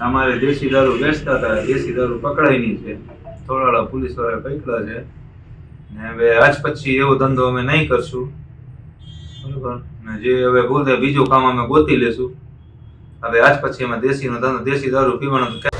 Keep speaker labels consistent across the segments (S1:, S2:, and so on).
S1: અમારે દેશી દારૂ વેચતા હતા, દેશી દારૂ પકડાઈ નહીં છે, થોડાડા પોલીસ વાળા પકડ્યા છે ને હવે આજ પછી એવો ધંધો અમે નહીં કરશું, બરોબર ને? જે હવે બોલતે બીજું કામ અમે ગોતી લેશું. હવે આજ પછી અમે દેશીનો ધંધો, દેશી દારૂ પીવાનો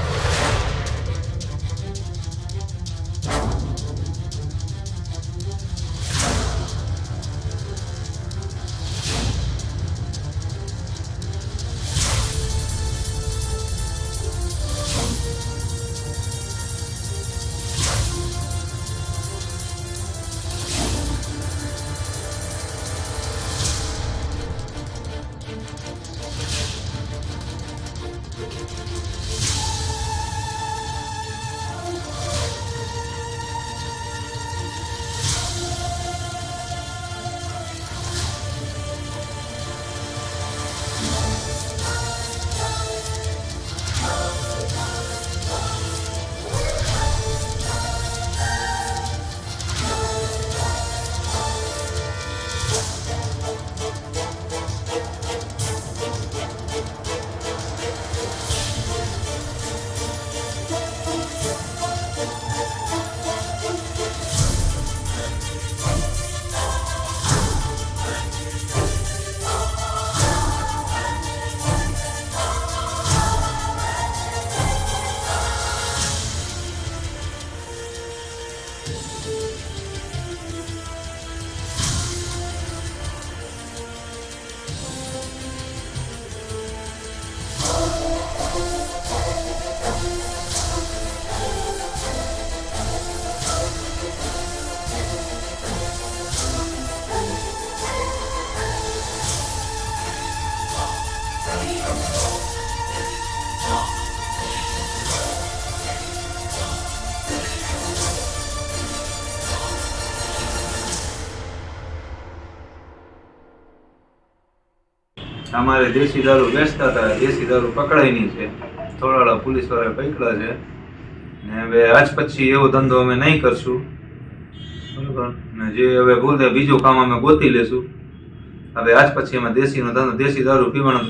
S1: અમારે દેશી દારૂ વેચતા હતા, દેશી દારૂ પકડાઈ નહીં છે, થોડાડા પોલીસ વાળા પકડ્યા છે ને હવે આજ પછી એવો ધંધો અમે નહીં કરશું, બરોબર ને? જે હવે બોલતે બીજું કામ અમે ગોતી લેશું. હવે આજ પછી અમે દેશીનો ધંધો, દેશી દારૂ પીવાનો